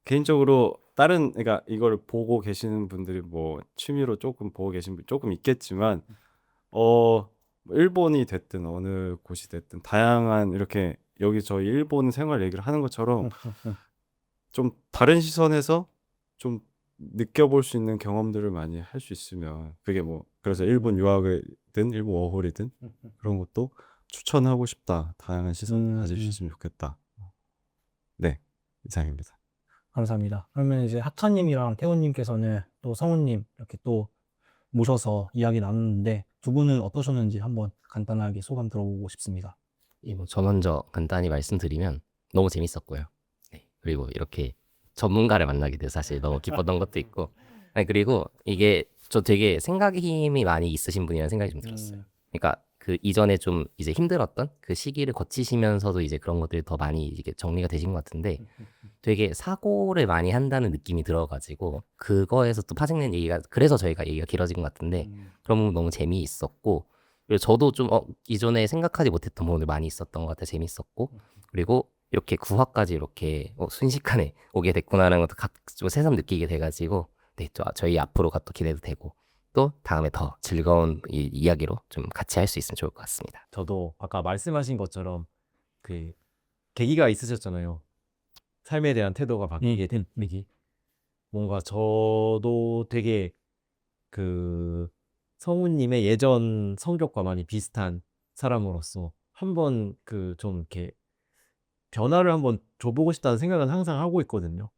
개인적으로 그러니까 이걸 보고 계시는 분들이 뭐 취미로 조금 보고 계신 분 조금 있겠지만 뭐 일본이 됐든 어느 곳이 됐든 다양한 이렇게 여기 저희 일본 생활 얘기를 하는 것처럼 좀 다른 시선에서 좀 느껴볼 수 있는 경험들을 많이 할 수 있으면 그게 뭐 그래서 일본 유학이든 일본 워홀이든 그런 것도 추천하고 싶다. 다양한 시선을 가질 수 있으면 좋겠다. 네, 이상입니다. 감사합니다. 그러면 이제 학차님이랑 태훈님께서는 또 성우님 이렇게 또 모셔서 이야기 나눴는데 두 분은 어떠셨는지 한번 간단하게 소감 들어보고 싶습니다. 저 먼저 간단히 말씀드리면 너무 재밌었고요. 네, 그리고 이렇게 전문가를 만나게 돼서 사실 너무 기뻤던 것도 있고 그리고 이게 저 되게 생각의 힘이 많이 있으신 분이라는 생각이 좀 들었어요. 그러니까 그 이전에 좀 이제 힘들었던 그 시기를 거치시면서도 이제 그런 것들이 더 많이 이게 정리가 되신 것 같은데 되게 사고를 많이 한다는 느낌이 들어가지고 그거에서 또 파생된 얘기가 그래서 저희가 얘기가 길어진 것 같은데 그런 부분 너무 재미있었고 그리고 저도 좀 이전에 생각하지 못했던 부분들 많이 있었던 것 같아 재밌었고 그리고 이렇게 9화까지 이렇게 순식간에 오게 됐구나라는 것도 좀 새삼 느끼게 돼가지고 네, 또 저희 앞으로가 또 기대도 되고 또 다음에 더 즐거운 이야기로 좀 같이 할 수 있으면 좋을 것 같습니다. 저도 아까 말씀하신 것처럼 그 계기가 있으셨잖아요. 삶에 대한 태도가 바뀌게 된 계기. 뭔가 저도 되게 그 성우님의 예전 성격과 많이 비슷한 사람으로서 한번 그 좀 이렇게 변화를 한번 줘보고 싶다는 생각은 항상 하고 있거든요.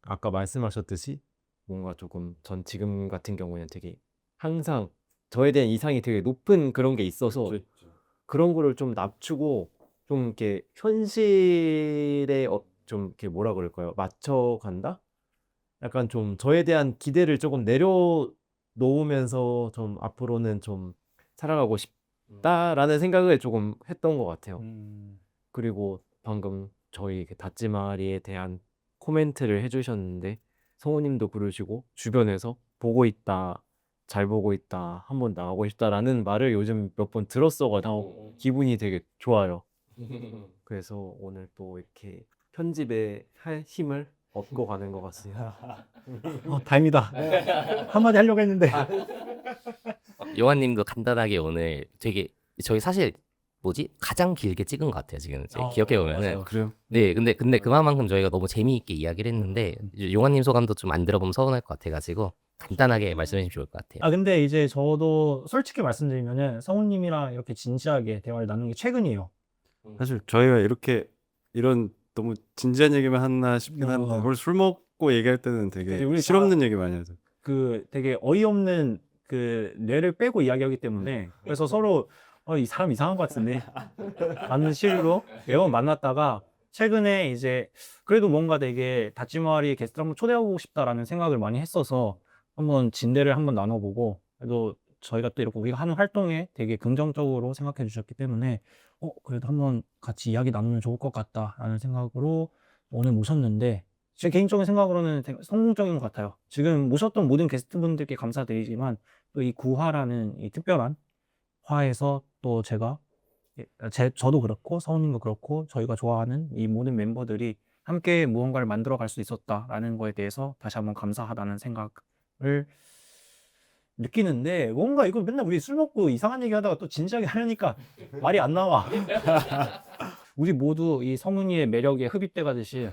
아까 말씀하셨듯이 뭔가 조금 전 지금 같은 경우에는 되게 항상 저에 대한 이상이 되게 높은 그런 게 있어서 그런 거를 좀 낮추고 좀 이렇게 현실에 좀 이렇게 뭐라 그럴까요? 맞춰간다? 약간 좀 저에 대한 기대를 조금 내려놓으면서 좀 앞으로는 좀 살아가고 싶다라는 생각을 조금 했던 것 같아요. 그리고 방금 저희 그 다찌마리에 대한 코멘트를 해주셨는데 성우님도 그러시고 주변에서 보고 있다, 잘 보고 있다, 한번 나가고 싶다라는 말을 요즘 몇 번 들었어가지고 기분이 되게 좋아요. 그래서 오늘 또 이렇게 편집에 할 힘을 얻고 가는 것 같습니다. 다행이다. 한마디 하려고 했는데. 요한님도 간단하게 오늘 되게 저희 사실 뭐지 가장 길게 찍은 것 같아요 지금 기억해 보면은. 그래요? 네, 근데 그만큼 저희가 너무 재미있게 이야기를 했는데 이제 용환님 소감도 좀 안 들어보면 서운할 것 같아가지고 간단하게 말씀해 주시면 좋을 것 같아요. 근데 이제 저도 솔직히 말씀드리면은 성우님이랑 이렇게 진지하게 대화를 나눈 게 최근이에요. 사실 저희가 이렇게 이런 너무 진지한 얘기만 하나 싶긴 한데 원래 술 먹고 얘기할 때는 되게 네, 우리 실없는 얘기 많이 하죠. 그 되게 어이없는 그 뇌를 빼고 이야기하기 때문에 그래서 서로 이 사람 이상한 것 같은데 라는 식으로 매번 만났다가 최근에 이제 그래도 뭔가 되게 다찌마리 게스트를 한번 초대하고 싶다라는 생각을 많이 했어서 한번 진대를 한번 나눠보고 그래도 저희가 또 이렇게 우리가 하는 활동에 되게 긍정적으로 생각해 주셨기 때문에 그래도 한번 같이 이야기 나누면 좋을 것 같다라는 생각으로 오늘 모셨는데 제 개인적인 생각으로는 되게 성공적인 것 같아요. 지금 모셨던 모든 게스트분들께 감사드리지만 또 이 9화라는 이 특별한 화에서 또 제가 저도 그렇고 성우님도 그렇고 저희가 좋아하는 이 모든 멤버들이 함께 무언가를 만들어 갈 수 있었다라는 거에 대해서 다시 한번 감사하다는 생각을 느끼는데 뭔가 이거 맨날 우리 술 먹고 이상한 얘기 하다가 또 진지하게 하려니까 말이 안 나와. 우리 모두 이 성훈이의 매력에 흡입돼 가듯이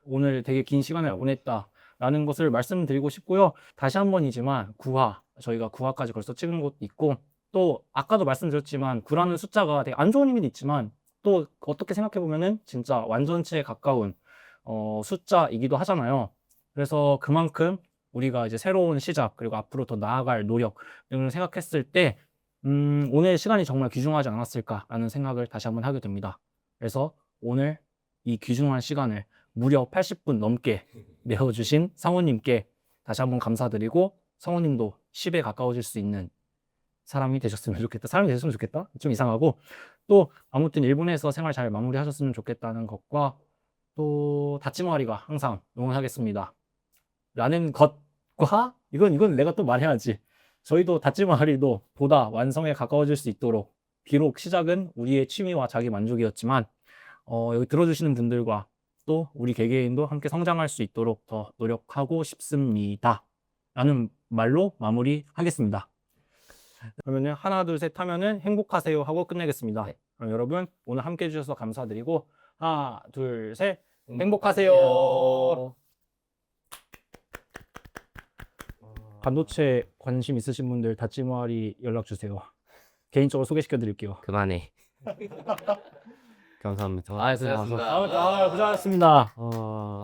오늘 되게 긴 시간을 보냈다라는 것을 말씀드리고 싶고요. 다시 한 번이지만 9화 저희가 9화까지 벌써 찍은 것도 있고 또 아까도 말씀드렸지만 9라는 숫자가 되게 안 좋은 의미도 있지만 또 어떻게 생각해 보면은 진짜 완전체에 가까운 숫자이기도 하잖아요. 그래서 그만큼 우리가 이제 새로운 시작 그리고 앞으로 더 나아갈 노력 등을 생각했을 때 오늘 시간이 정말 귀중하지 않았을까라는 생각을 다시 한번 하게 됩니다. 그래서 오늘 이 귀중한 시간을 무려 80분 넘게 내어주신 성우님께 다시 한번 감사드리고 성우님도 10에 가까워질 수 있는 사람이 되셨으면 좋겠다. 사람이 되셨으면 좋겠다. 좀 이상하고 또 아무튼 일본에서 생활 잘 마무리하셨으면 좋겠다는 것과 또 다찌마리가 항상 응원하겠습니다. 라는 것과 이건 내가 또 말해야지. 저희도 다찌마리도 보다 완성에 가까워질 수 있도록 비록 시작은 우리의 취미와 자기 만족이었지만 여기 들어주시는 분들과 또 우리 개개인도 함께 성장할 수 있도록 더 노력하고 싶습니다. 라는 말로 마무리하겠습니다. 그러면은 하나 둘 셋 하면은 행복하세요 하고 끝내겠습니다. 그럼 여러분 오늘 함께 해주셔서 감사드리고 하나 둘 셋 행복하세요. 반도체 관심 있으신 분들 다찌마리 연락 주세요. 개인적으로 소개시켜 드릴게요. 그만해. 감사합니다. 아, 수고하셨습니다. 고생하셨습니다. 어,